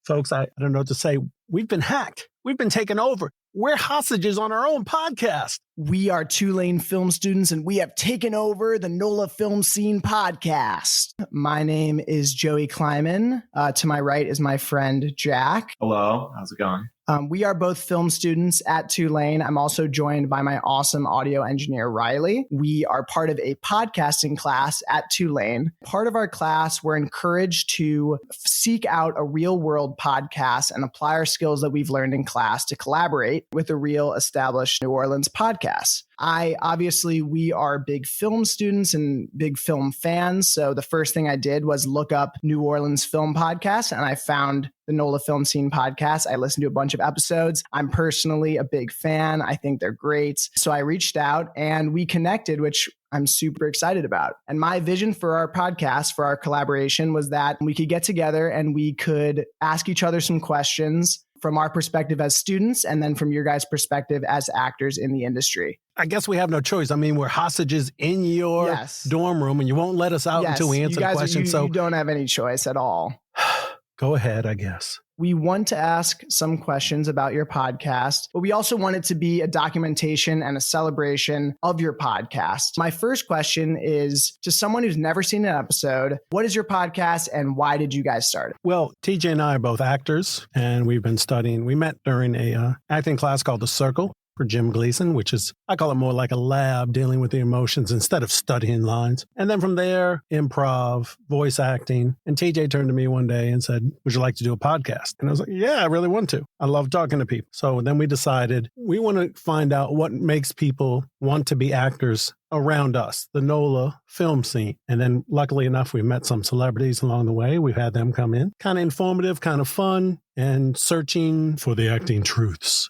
Folks, I don't know what to say. We've been hacked. We've been taken over. We're hostages on our own podcast. We are Tulane film students, and we have taken over the NOLA Film Scene Podcast. My name is Joey Kleiman. To my right is my friend Jack. Hello. How's it going? We are both film students at Tulane. I'm also joined by my awesome audio engineer, Riley. We are part of a podcasting class at Tulane. Part of our class, we're encouraged to seek out a real-world podcast and apply our skills that we've learned in class to collaborate with a real established New Orleans podcast. We are big film students and big film fans. So the first thing I did was look up New Orleans Film Podcast, and I found the NOLA Film Scene Podcast. I listened to a bunch of episodes. I'm personally a big fan. I think they're great. So I reached out and we connected, which I'm super excited about. And my vision for our podcast, for our collaboration, was that we could get together and we could ask each other some questions from our perspective as students, and then from your guys' perspective as actors in the industry. I guess we have no choice. I mean, we're hostages in your dorm room, and you won't let us out until we answer the question. So you don't have any choice at all. Go ahead, I guess. We want to ask some questions about your podcast, but we also want it to be a documentation and a celebration of your podcast. My first question is, to someone who's never seen an episode, what is your podcast and why did you guys start it? Well, TJ and I are both actors, and we've been studying. We met during a acting class called The Circle for Jim Gleason, which is, I call it more like a lab dealing with the emotions instead of studying lines. And then from there, improv, voice acting. And TJ turned to me one day and said, would you like to do a podcast? And I was like, yeah, I really want to. I love talking to people. So then we decided we want to find out what makes people want to be actors around us, the NOLA film scene. And then luckily enough, we met some celebrities along the way. We've had them come in. Kind of informative, kind of fun, and searching for the acting truths.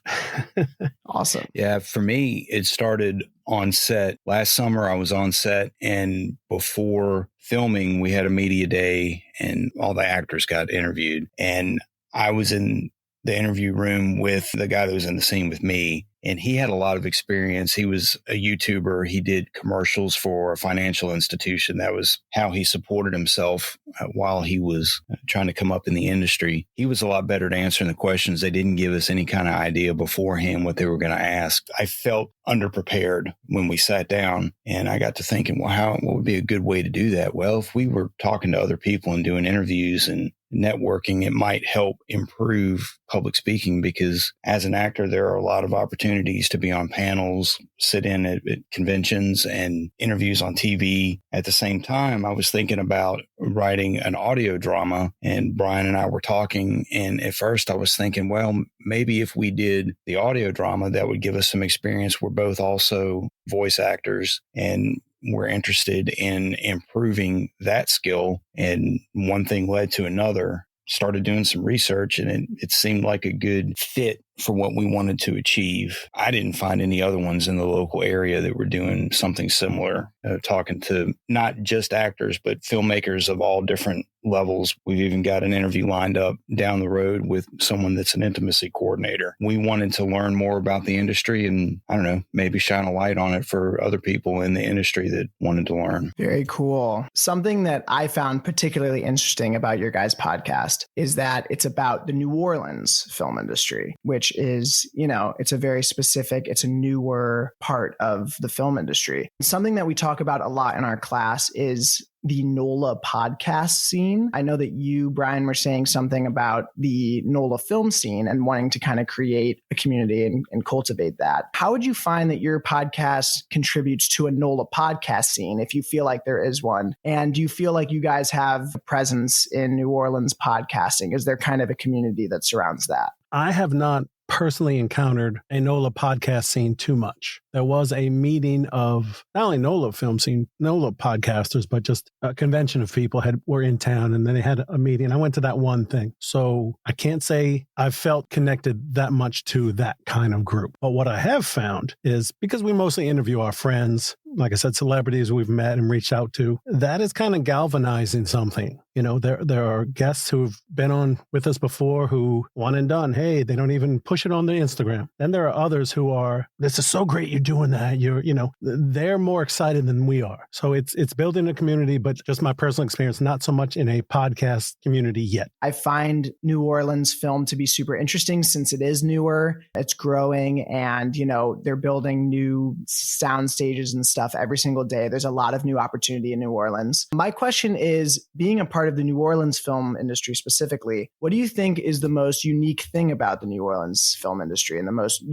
Awesome. Yeah, for me, it started on set. Last summer, I was on set, and before filming, we had a media day, and all the actors got interviewed. And I was in the interview room with the guy that was in the scene with me. And he had a lot of experience. He was a YouTuber. He did commercials for a financial institution. That was how he supported himself while he was trying to come up in the industry. He was a lot better at answering the questions. They didn't give us any kind of idea beforehand what they were going to ask. I felt underprepared when we sat down, and I got to thinking, well, what would be a good way to do that? Well, if we were talking to other people and doing interviews and networking, it might help improve public speaking, because as an actor, there are a lot of opportunities to be on panels, sit in at conventions and interviews on TV. At the same time, I was thinking about writing an audio drama, and Brian and I were talking. And at first I was thinking, well, maybe if we did the audio drama, that would give us some experience. We're both also voice actors, and we're interested in improving that skill. And one thing led to another. Started doing some research, and it seemed like a good fit for what we wanted to achieve. I didn't find any other ones in the local area that were doing something similar, talking to not just actors, but filmmakers of all different levels. We've even got an interview lined up down the road with someone that's an intimacy coordinator. We wanted to learn more about the industry and, I don't know, maybe shine a light on it for other people in the industry that wanted to learn. Very cool. Something that I found particularly interesting about your guys' podcast is that it's about the New Orleans film industry, which is, it's a very specific, it's a newer part of the film industry. Something that we talk about a lot in our class is the NOLA podcast scene. I know that you, Brian, were saying something about the NOLA film scene and wanting to kind of create a community and cultivate that. How would you find that your podcast contributes to a NOLA podcast scene, if you feel like there is one? And do you feel like you guys have a presence in New Orleans podcasting? Is there kind of a community that surrounds that? I have not personally encountered a NOLA podcast scene too much. There was a meeting of not only NOLA film scene, NOLA podcasters, but just a convention of people were in town, and then they had a meeting. I went to that one thing. So I can't say I've felt connected that much to that kind of group. But what I have found is, because we mostly interview our friends, like I said, celebrities we've met and reached out to, that is kind of galvanizing something. There are guests who've been on with us before who one and done. Hey, they don't even push it on their Instagram. Then there are others who are, this is so great you doing that. They're more excited than we are. So it's building a community, but just my personal experience, not so much in a podcast community yet. I find New Orleans film to be super interesting since it is newer, it's growing, and, they're building new sound stages and stuff every single day. There's a lot of new opportunity in New Orleans. My question is, being a part of the New Orleans film industry specifically, what do you think is the most unique thing about the New Orleans film industry and the most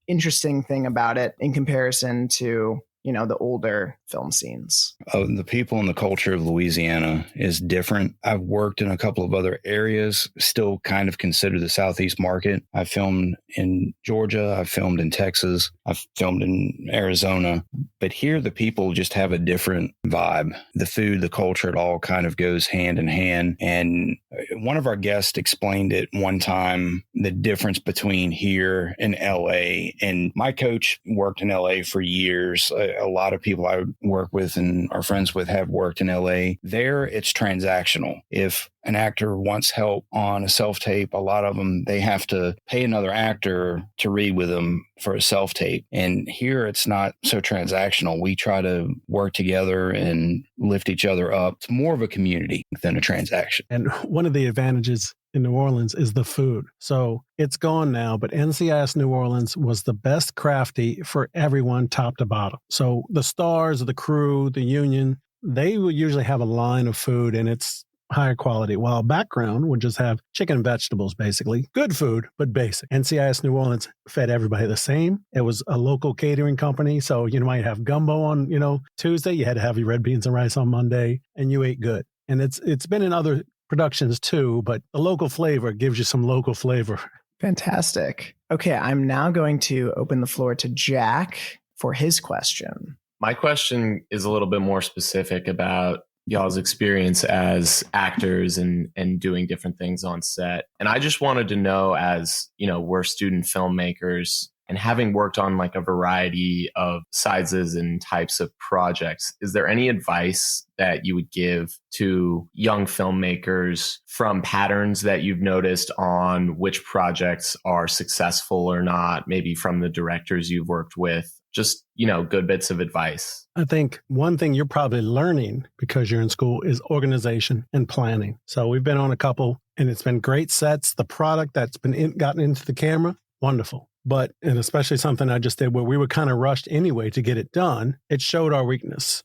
interesting thing about it in comparison to the older film scenes? The people and the culture of Louisiana is different. I've worked in a couple of other areas, still kind of consider the Southeast market. I filmed in Georgia. I've filmed in Texas. I've filmed in Arizona. But here, the people just have a different vibe. The food, the culture, it all kind of goes hand in hand. And one of our guests explained it one time, the difference between here and LA. And my coach worked in LA for years. A lot of people I work with and are friends with have worked in LA. There, it's transactional. If an actor wants help on a self-tape, a lot of them, they have to pay another actor to read with them for a self-tape. And here, it's not so transactional. We try to work together and lift each other up. It's more of a community than a transaction. And one of the advantages in New Orleans is the food. So it's gone now, but NCIS New Orleans was the best crafty for everyone top to bottom. So the stars, the crew, the union, they would usually have a line of food and it's higher quality, while background would just have chicken and vegetables, basically. Good food, but basic. NCIS New Orleans fed everybody the same. It was a local catering company. So you might have gumbo on, Tuesday. You had to have your red beans and rice on Monday, and you ate good. And it's been in other productions too, but the local flavor gives you some local flavor. Fantastic. Okay, I'm now going to open the floor to Jack for his question. My question is a little bit more specific about y'all's experience as actors and doing different things on set. And I just wanted to know, as, we're student filmmakers and having worked on like a variety of sizes and types of projects, is there any advice that you would give to young filmmakers from patterns that you've noticed on which projects are successful or not, maybe from the directors you've worked with? Just, good bits of advice. I think one thing you're probably learning because you're in school is organization and planning. So we've been on a couple and it's been great sets. The product that's been gotten into the camera, wonderful. But, and especially something I just did where we were kind of rushed anyway to get it done, it showed our weakness.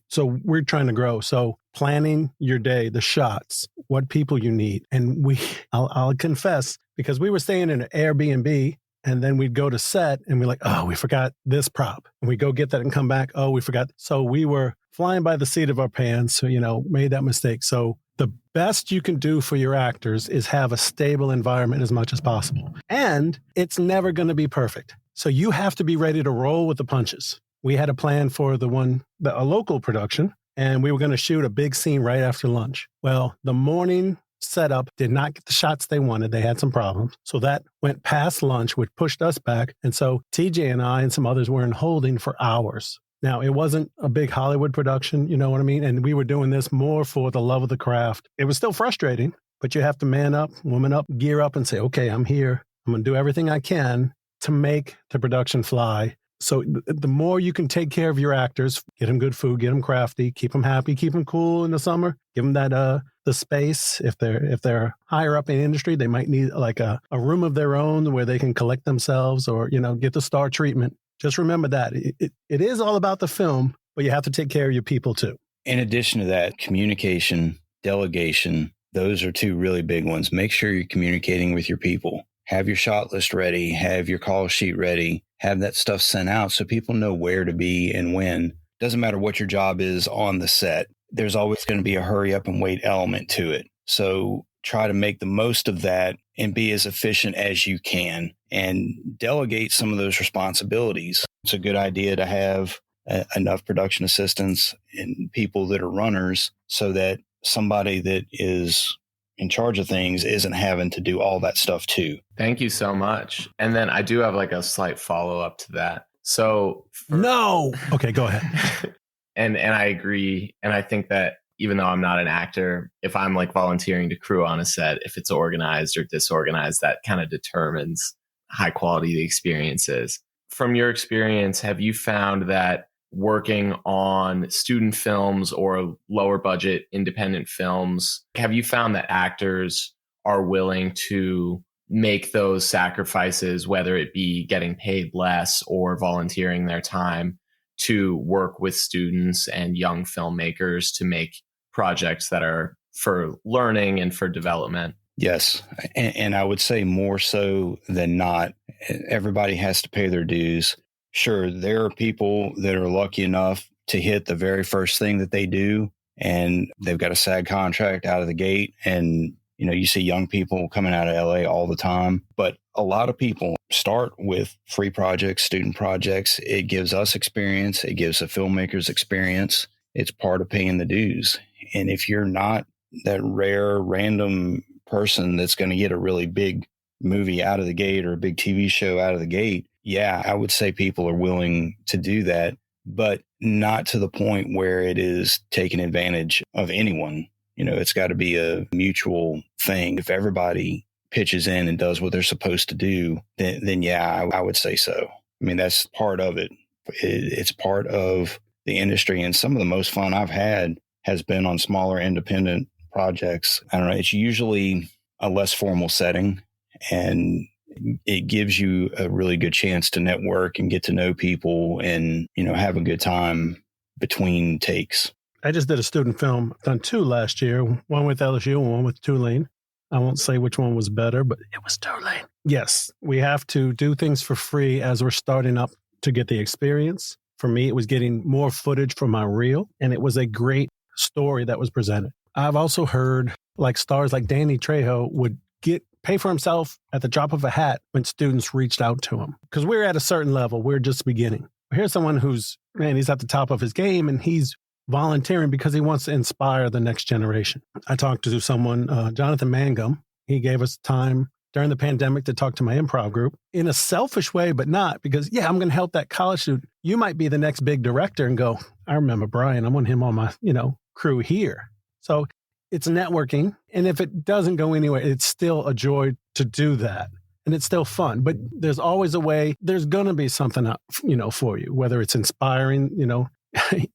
So we're trying to grow. So planning your day, the shots, what people you need. And I'll confess, because we were staying in an Airbnb, and then we'd go to set and we're like, oh, we forgot this prop. And we go get that and come back. Oh, we forgot. So we were flying by the seat of our pants, made that mistake. So the best you can do for your actors is have a stable environment as much as possible. And it's never going to be perfect. So you have to be ready to roll with the punches. We had a plan for a local production, and we were going to shoot a big scene right after lunch. Well, the morning setup did not get the shots they wanted. They had some problems. So that went past lunch, which pushed us back. And so TJ and I and some others were in holding for hours. Now, it wasn't a big Hollywood production, you know what I mean? And we were doing this more for the love of the craft. It was still frustrating, but you have to man up, woman up, gear up and say, okay, I'm here. I'm going to do everything I can to make the production fly. So the more you can take care of your actors, get them good food, get them crafty, keep them happy, keep them cool in the summer, give them that the space. If they're higher up in the industry, they might need like a room of their own where they can collect themselves or, get the star treatment. Just remember that it is all about the film, but you have to take care of your people too. In addition to that, communication, delegation, those are two really big ones. Make sure you're communicating with your people. Have your shot list ready, have your call sheet ready, have that stuff sent out so people know where to be and when. Doesn't matter what your job is on the set. There's always going to be a hurry up and wait element to it. So try to make the most of that and be as efficient as you can and delegate some of those responsibilities. It's a good idea to have enough production assistants and people that are runners so that somebody that is in charge of things isn't having to do all that stuff too. Thank you so much. And then I do have like a slight follow-up to that. So No. Okay, go ahead. And I agree. And I think that even though I'm not an actor, if I'm like volunteering to crew on a set, if it's organized or disorganized, that kind of determines how high quality the experience is. from your experience, have you found that working on student films or lower budget independent films, have you found that actors are willing to make those sacrifices, whether it be getting paid less or volunteering their time to work with students and young filmmakers to make projects that are for learning and for development? Yes. And I would say more so than not, everybody has to pay their dues. Sure, there are people that are lucky enough to hit the very first thing that they do, and they've got a SAG contract out of the gate. And, you see young people coming out of LA all the time. But a lot of people start with free projects, student projects. It gives us experience. It gives the filmmakers experience. It's part of paying the dues. And if you're not that rare, random person that's going to get a really big movie out of the gate or a big TV show out of the gate, yeah, I would say people are willing to do that, but not to the point where it is taking advantage of anyone. It's got to be a mutual thing. If everybody pitches in and does what they're supposed to do, then yeah, I would say so. I mean, that's part of it. It's part of the industry. And some of the most fun I've had has been on smaller independent projects. I don't know. It's usually a less formal setting, and it gives you a really good chance to network and get to know people and, have a good time between takes. I just did a student film. I've done 2 last year, one with LSU and one with Tulane. I won't say which one was better, but it was Tulane. Yes, we have to do things for free as we're starting up to get the experience. For me, it was getting more footage from my reel, and it was a great story that was presented. I've also heard stars like Danny Trejo would pay for himself at the drop of a hat when students reached out to him. Because we're at a certain level. We're just beginning. Here's someone he's at the top of his game, and he's volunteering because he wants to inspire the next generation. I talked to someone, Jonathan Mangum. He gave us time during the pandemic to talk to my improv group in a selfish way, but not because, I'm going to help that college student. You might be the next big director and go, I remember Brian. I want him on my, crew here. So it's networking. And if it doesn't go anywhere, it's still a joy to do that. And it's still fun. But there's always a way. There's going to be something up, for you, whether it's inspiring,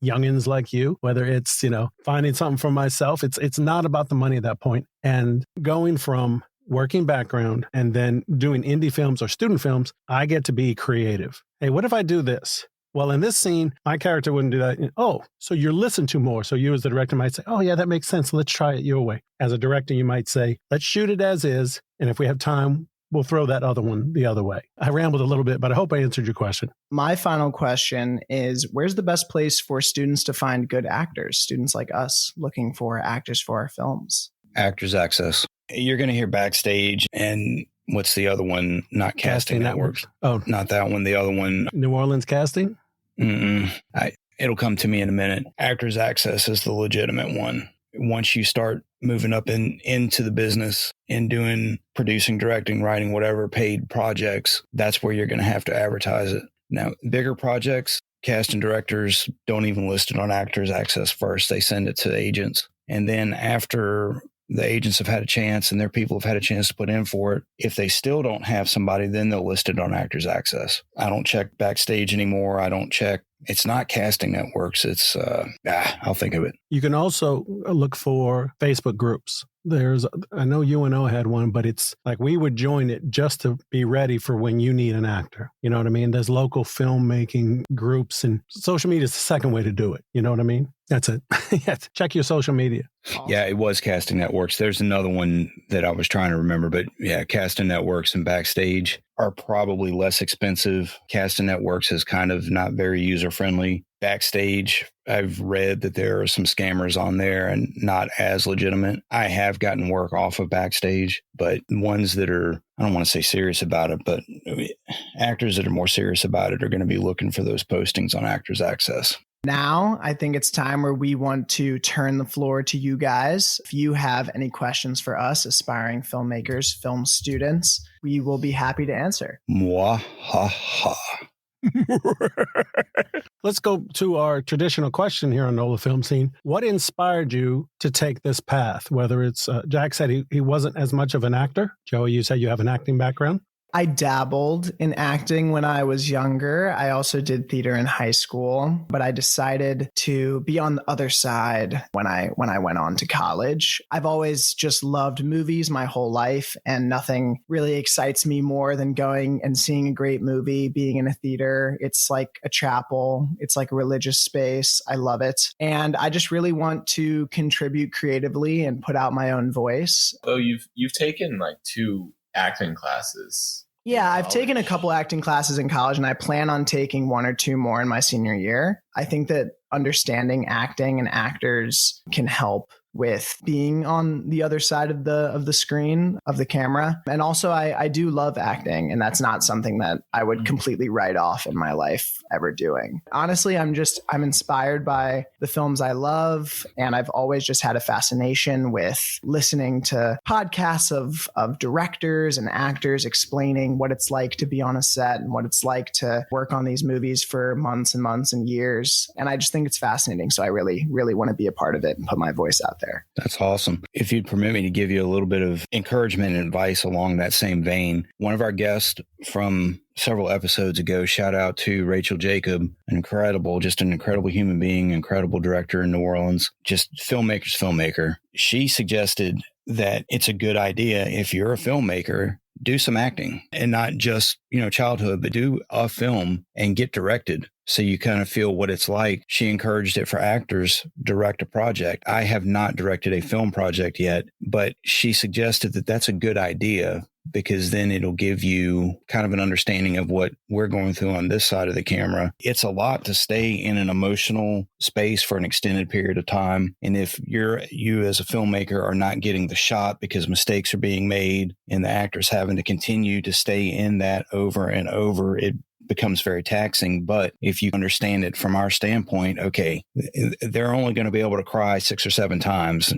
youngins like you, whether it's, finding something for myself. It's not about the money at that point. And going from working background and then doing indie films or student films, I get to be creative. Hey, what if I do this? Well, in this scene, my character wouldn't do that. Oh, so you're listened to more. So you as the director might say, oh, yeah, that makes sense. Let's try it your way. As a director, you might say, let's shoot it as is. And if we have time, we'll throw that other one the other way. I rambled a little bit, but I hope I answered your question. My final question is, where's the best place for students to find good actors, students like us looking for actors for our films? Actors Access. You're going to hear Backstage and what's the other one? Not Casting Networks. Oh, not that one. The other one. New Orleans Casting? It'll come to me in a minute. Actors Access is the legitimate one. Once you start moving up into the business and doing producing, directing, writing, whatever paid projects, that's where you're going to have to advertise it. Now, bigger projects, cast and directors don't even list it on Actors Access first. They send it to agents. And then after the agents have had a chance and their people have had a chance to put in for it, if they still don't have somebody, then they'll list it on Actors Access. I don't check Backstage anymore. I don't check. It's not Casting Networks. It's, I'll think of it. You can also look for Facebook groups. I know UNO had one, but it's like we would join it just to be ready for when you need an actor. You know what I mean? There's local filmmaking groups, and social media is the second way to do it. You know what I mean? That's it. Yes. Check your social media. Awesome. Yeah, it was Casting Networks. There's another one that I was trying to remember, but yeah, Casting Networks and Backstage are probably less expensive. Casting Networks is kind of not very user-friendly. Backstage, I've read that there are some scammers on there and not as legitimate. I have gotten work off of Backstage, but ones that are, I don't want to say serious about it, but actors that are more serious about it are going to be looking for those postings on Actors Access. Now, I think it's time where we want to turn the floor to you guys. If you have any questions for us, aspiring filmmakers, film students, we will be happy to answer. Mwahaha. Let's go to our traditional question here on NOLA Film Scene. What inspired you to take this path? Whether it's, Jack said he wasn't as much of an actor. Joey, you said you have an acting background. I dabbled in acting when I was younger. I also did theater in high school, but I decided to be on the other side when I went on to college. I've always just loved movies my whole life, and nothing really excites me more than going and seeing a great movie, being in a theater. It's like a chapel. It's like a religious space. I love it. And I just really want to contribute creatively and put out my own voice. So you've taken like 2 acting classes. Yeah, I've taken a couple acting classes in college, and I plan on taking 1 or 2 more in my senior year. I think that understanding acting and actors can help with being on the other side of the screen, of the camera. And also I do love acting, and that's not something that I would completely write off in my life ever doing. Honestly, I'm inspired by the films I love, and I've always just had a fascination with listening to podcasts of directors and actors explaining what it's like to be on a set and what it's like to work on these movies for months and months and years. And I just think it's fascinating. So I really, really want to be a part of it and put my voice out there. That's awesome. If you'd permit me to give you a little bit of encouragement and advice along that same vein, one of our guests from several episodes ago, shout out to Rachel Jacob, an incredible human being, incredible director in New Orleans, just filmmaker. She suggested that it's a good idea, if you're a filmmaker, do some acting, and not just, childhood, but do a film and get directed, so you kind of feel what it's like. She encouraged it for actors, direct a project. I have not directed a film project yet, but she suggested that that's a good idea, because then it'll give you kind of an understanding of what we're going through on this side of the camera. It's a lot to stay in an emotional space for an extended period of time. And if you as a filmmaker are not getting the shot because mistakes are being made and the actors having to continue to stay in that over and over, it becomes very taxing. But if you understand it from our standpoint, okay, they're only going to be able to cry 6 or 7 times,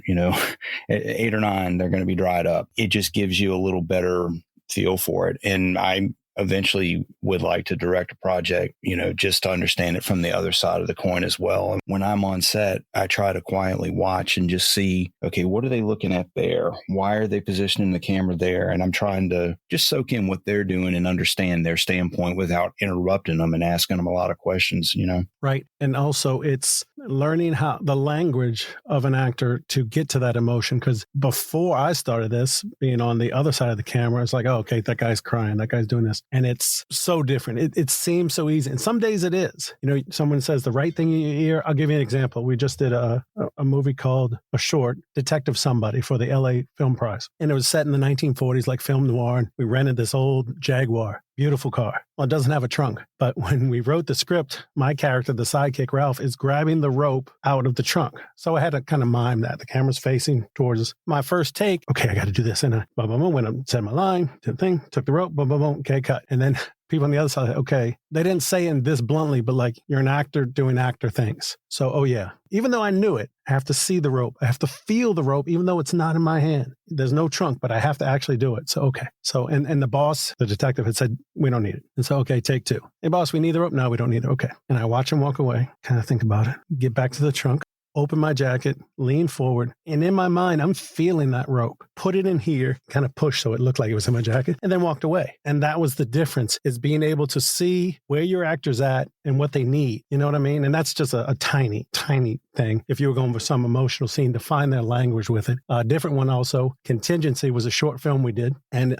8 or 9, they're going to be dried up. It just gives you a little better feel for it. And I eventually would like to direct a project, just to understand it from the other side of the coin as well. And when I'm on set, I try to quietly watch and just see, okay, what are they looking at there? Why are they positioning the camera there? And I'm trying to just soak in what they're doing and understand their standpoint without interrupting them and asking them a lot of questions, Right. And also it's learning how the language of an actor to get to that emotion. Because before I started this, being on the other side of the camera, it's like, oh, okay, that guy's crying, that guy's doing this. And it's so different. It seems so easy. And some days it is. Someone says the right thing in your ear. I'll give you an example. We just did a movie called a short, Detective Somebody, for the LA Film Prize. And it was set in the 1940s, like film noir. And we rented this old Jaguar. Beautiful car. Well, it doesn't have a trunk. But when we wrote the script, my character, the sidekick, Ralph, is grabbing the rope out of the trunk. So I had to kind of mime that. The camera's facing towards us. My first take, okay, I got to do this. And I went up, said my line, did the thing, took the rope, okay, cut. And then people on the other side, okay, they didn't say it this bluntly, but like, you're an actor doing actor things. So, oh yeah, even though I knew it, I have to see the rope. I have to feel the rope, even though it's not in my hand. There's no trunk, but I have to actually do it. So, okay. So, and the boss, the detective had said, we don't need it. And so, okay, take 2. Hey boss, we need the rope. No, we don't need it. Okay. And I watch him walk away, kind of think about it, get back to the trunk, open my jacket, lean forward. And in my mind, I'm feeling that rope, put it in here, kind of push so it looked like it was in my jacket, and then walked away. And that was the difference, is being able to see where your actor's at and what they need. You know what I mean? And that's just a tiny, tiny thing. If you were going for some emotional scene, to find their language with it. A different one also, Contingency, was a short film we did. And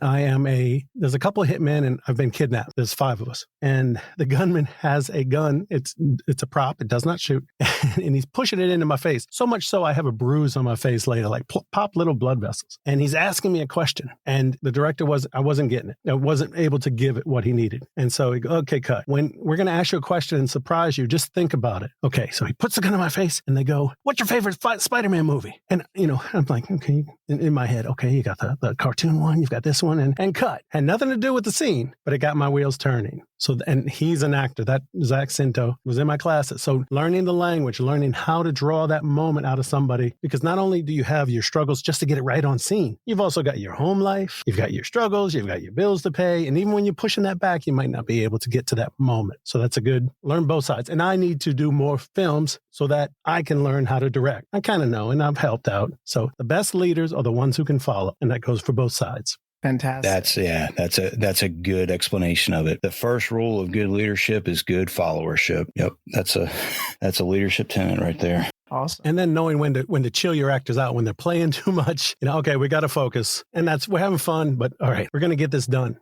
there's a couple of hitmen and I've been kidnapped. There's 5 of us. And the gunman has a gun. It's a prop. It does not shoot. And he's pushing it into my face. So much so I have a bruise on my face later, like pop little blood vessels. And he's asking me a question. And the director I wasn't getting it. I wasn't able to give it what he needed. And so he goes, okay, cut. When we're going to ask you a question and surprise you, just think about it. Okay. So he puts the gun in my face and they go, what's your favorite Spider-Man movie? And, I'm like, okay, in my head, okay, you got the cartoon one, you've got this one, and cut. Had nothing to do with the scene, but it got my wheels turning. So, and he's an actor. That Zach Cinto was in my classes. So learning the language, learning how to draw that moment out of somebody, because not only do you have your struggles just to get it right on scene, you've also got your home life, you've got your struggles, you've got your bills to pay. And even when you're pushing that back, you might not be able to get to that moment. So that's learn both sides. And I need to do more films so that I can learn how to direct. I kind of know, and I've helped out. So the best leaders are the ones who can follow. And that goes for both sides. Fantastic. That's a good explanation of it. The first rule of good leadership is good followership. Yep. That's a leadership tenet right there. Awesome. And then knowing when to chill your actors out when they're playing too much. Okay, we got to focus. And we're having fun, but all right, we're going to get this done.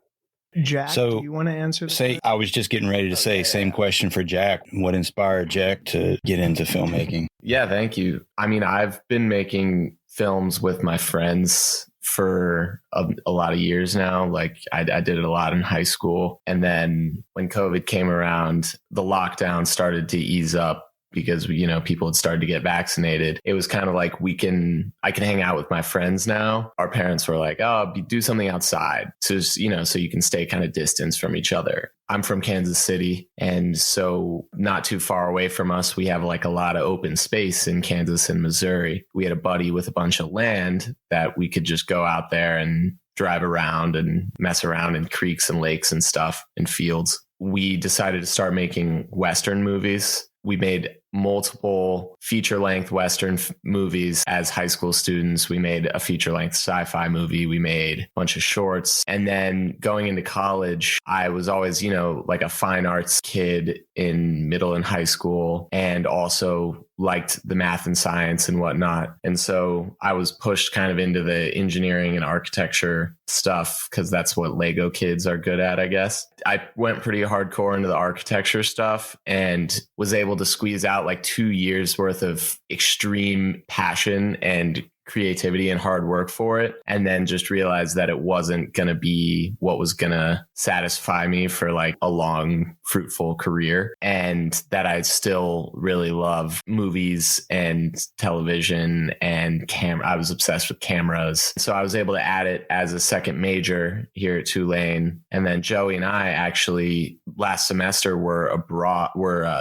Jack, do you want to answer this? I was just getting ready to say, same question for Jack. What inspired Jack to get into filmmaking? Yeah, thank you. I mean, I've been making films with my friends for a lot of years now. Like I did it a lot in high school. And then when COVID came around, the lockdown started to ease up because, people had started to get vaccinated. It was kind of like I can hang out with my friends now. Our parents were like, oh, do something outside. So, so you can stay kind of distance from each other. I'm from Kansas City. And so not too far away from us, we have like a lot of open space in Kansas and Missouri. We had a buddy with a bunch of land that we could just go out there and drive around and mess around in creeks and lakes and stuff and fields. We decided to start making Western movies. We made multiple feature-length Western movies as high school students. We made a feature-length sci-fi movie. We made a bunch of shorts. And then going into college, I was always, like a fine arts kid in middle and high school, and also liked the math and science and whatnot. And so I was pushed kind of into the engineering and architecture stuff because that's what Lego kids are good at, I guess. I went pretty hardcore into the architecture stuff and was able to squeeze out like 2 years worth of extreme passion and creativity and hard work for it. And then just realized that it wasn't going to be what was going to satisfy me for like a long, fruitful career. And that I still really love movies and television and camera. I was obsessed with cameras. So I was able to add it as a second major here at Tulane. And then Joey and I actually last semester were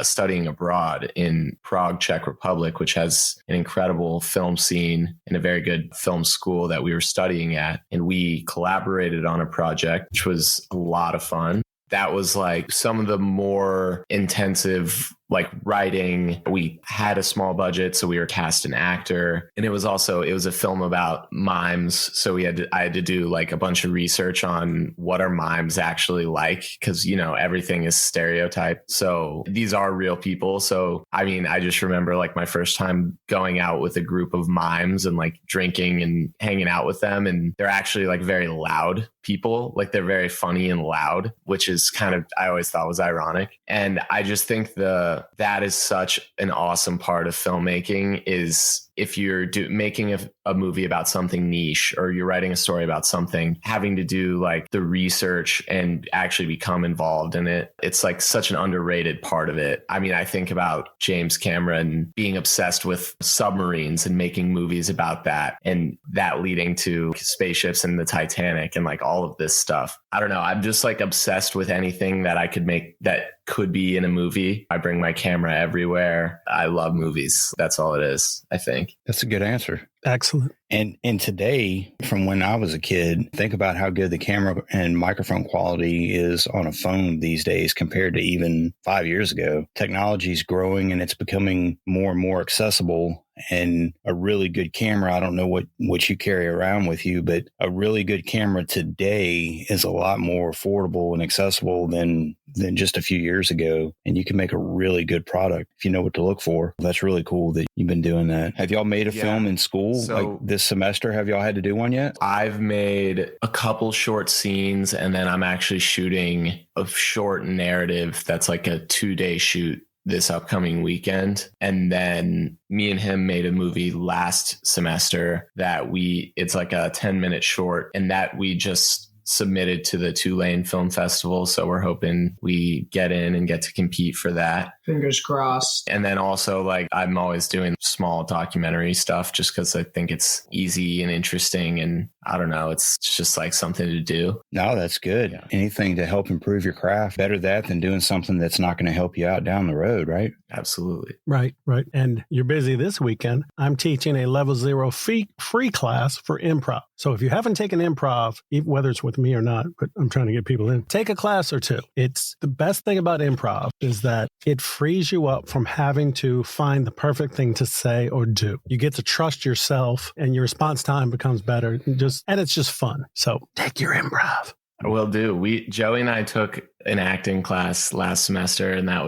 studying abroad in Prague, Czech Republic, which has an incredible film scene and a very good film school that we were studying at. And we collaborated on a project, which was a lot of fun. That was like some of the more intensive like writing. We had a small budget, so we were cast an actor, and it was a film about mimes. So I had to do like a bunch of research on what are mimes actually like, because everything is stereotyped. So these are real people. So I mean, I just remember like my first time going out with a group of mimes and like drinking and hanging out with them, and they're actually like very loud people. Like they're very funny and loud, which is kind of, I always thought was ironic. And I just think that is such an awesome part of filmmaking is if you're making a movie about something niche, or you're writing a story about something, having to do like the research and actually become involved in it. It's like such an underrated part of it. I mean, I think about James Cameron being obsessed with submarines and making movies about that, and that leading to spaceships and the Titanic and like all of this stuff. I don't know. I'm just like obsessed with anything that I could make that could be in a movie. I bring my camera everywhere. I love movies. That's all it is, I think. That's a good answer. Excellent. And today, from when I was a kid, think about how good the camera and microphone quality is on a phone these days compared to even 5 years ago. Technology is growing and it's becoming more and more accessible. And a really good camera, I don't know what you carry around with you, but a really good camera today is a lot more affordable and accessible than just a few years ago. And you can make a really good product if you know what to look for. That's really cool that you've been doing that. Have y'all made a film in school like this semester? Have y'all had to do one yet? I've made a couple short scenes, and then I'm actually shooting a short narrative that's like a 2-day shoot this upcoming weekend. And then me and him made a movie last semester that it's like a 10-minute short, and that we just submitted to the Tulane Film Festival. So we're hoping we get in and get to compete for that. Fingers crossed. And then also like I'm always doing small documentary stuff just because I think it's easy and interesting, and I don't know, it's just like something to do. No, that's good. Yeah. Anything to help improve your craft. Better that than doing something that's not going to help you out down the road, right? Absolutely. Right. And you're busy this weekend. I'm teaching a level 0 free class for improv. So if you haven't taken improv, whether it's with me or not, but I'm trying to get people in, take a class or two. It's the best thing about improv is that it frees you up from having to find the perfect thing to say or do. You get to trust yourself, and your response time becomes better. and it's just fun. So take your improv. Will do. Joey and I took an acting class last semester, and it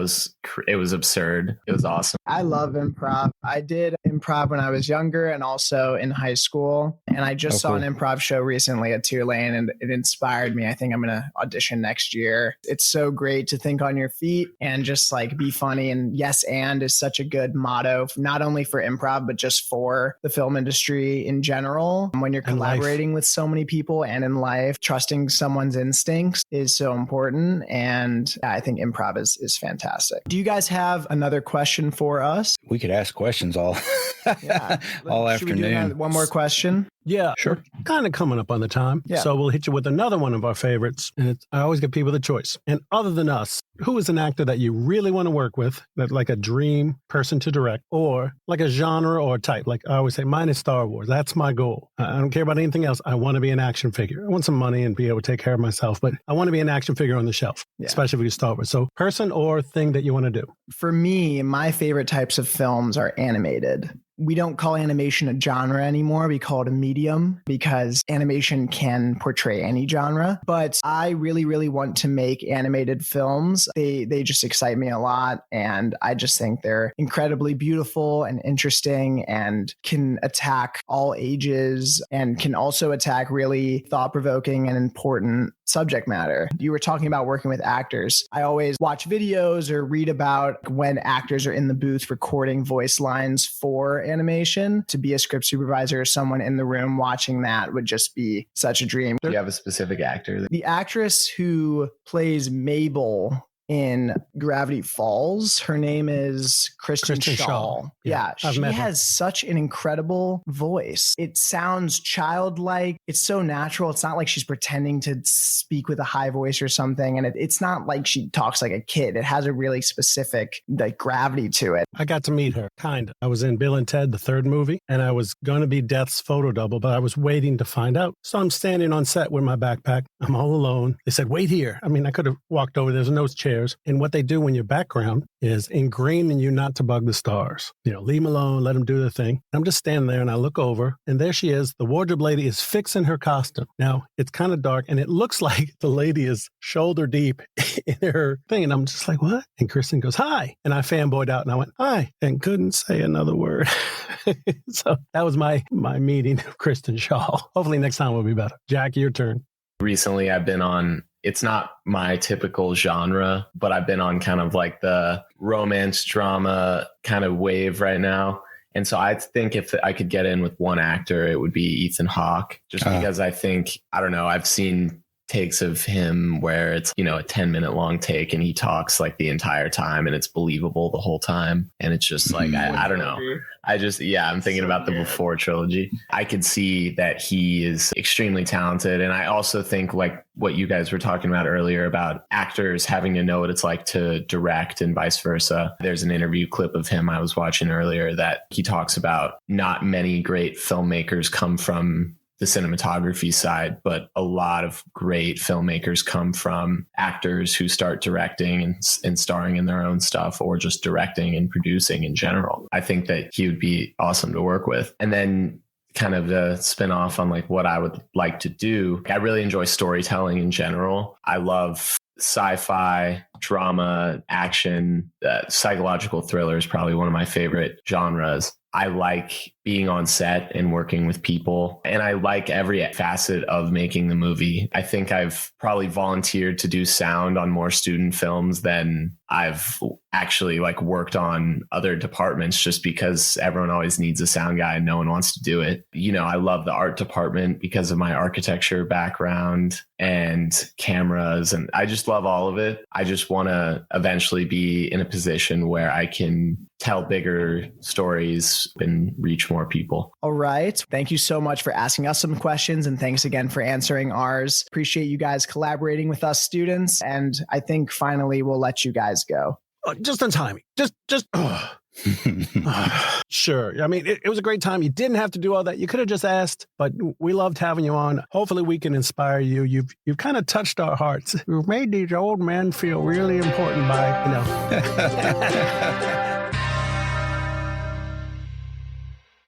was absurd. It was awesome. I love improv. I did improv when I was younger and also in high school. And I just saw an improv show recently at Tulane, and it inspired me. I think I'm going to audition next year. It's so great to think on your feet and just like be funny. And yes, and is such a good motto, not only for improv, but just for the film industry in general. When you're collaborating with so many people and in life, trusting someone's instincts is so important. And I think improv is fantastic. Do you guys have another question for us? We could ask questions all afternoon. Should we do one more question? Yeah, sure. Kind of coming up on the time. Yeah. So we'll hit you with another one of our favorites. And I always give people the choice. And other than us, who is an actor that you really want to work with, that like a dream person to direct, or like a genre or type? Like I always say, mine is Star Wars. That's my goal. I don't care about anything else. I want to be an action figure. I want some money and be able to take care of myself, but I want to be an action figure on the shelf, especially if you Star Wars. So person or thing that you want to do. For me, my favorite types of films are animated. We don't call animation a genre anymore. We call it a medium because animation can portray any genre. But I really, really want to make animated films. They just excite me a lot. And I just think they're incredibly beautiful and interesting and can attack all ages and can also attack really thought-provoking and important subject matter. You were talking about working with actors. I always watch videos or read about when actors are in the booth recording voice lines for animation. To be a script supervisor or someone in the room watching that would just be such a dream. Do you have a specific actor? The actress who plays Mabel in Gravity Falls, her name is Kristen Schaal. Yeah, she has such an incredible voice. It sounds childlike. It's so natural. It's not like she's pretending to speak with a high voice or something. And it's not like she talks like a kid. It has a really specific like gravity to it. I got to meet her, kind of. I was in Bill and Ted, the third movie, and I was going to be Death's photo double, but I was waiting to find out. So I'm standing on set with my backpack. I'm all alone. They said, wait here. I mean, I could have walked over. There's no chairs. And what they do when your background is ingraining you not to bug the stars. You know, leave them alone, let them do their thing. I'm just standing there and I look over and there she is. The wardrobe lady is fixing her costume. Now, it's kind of dark and it looks like the lady is shoulder deep in her thing. And I'm just like, what? And Kristen goes, hi. And I fanboyed out and I went, hi, and couldn't say another word. So that was my meeting of Kristen Schaal. Hopefully next time will be better. Jack, your turn. Recently, I've been on, it's not my typical genre, but I've been on kind of like the romance drama kind of wave right now. And so I think if I could get in with one actor, it would be Ethan Hawke, just because I think, I don't know, I've seen takes of him where it's, you know, a 10-minute long take and he talks like the entire time and it's believable the whole time. And it's just like, I don't know. I'm thinking about the Before trilogy. I could see that he is extremely talented. And I also think like what you guys were talking about earlier about actors having to know what it's like to direct and vice versa. There's an interview clip of him I was watching earlier that he talks about not many great filmmakers come from the cinematography side, but a lot of great filmmakers come from actors who start directing and starring in their own stuff or just directing and producing in general. I think that he would be awesome to work with. And then kind of the spin off on like what I would like to do. I really enjoy storytelling in general. I love sci-fi, drama, action, psychological thriller is probably one of my favorite genres. I like being on set and working with people, and I like every facet of making the movie. I think I've probably volunteered to do sound on more student films than I've actually like worked on other departments, just because everyone always needs a sound guy and no one wants to do it. You know, I love the art department because of my architecture background and cameras, and I just love all of it. I just want to eventually be in a position where I can tell bigger stories and reach more people. All right. Thank you so much for asking us some questions, and thanks again for answering ours. Appreciate you guys collaborating with us students. And I think finally we'll let you guys go. Just on timing. Sure. I mean, it was a great time. You didn't have to do all that. You could have just asked, but we loved having you on. Hopefully we can inspire you. You've kind of touched our hearts. You've made these old men feel really important by,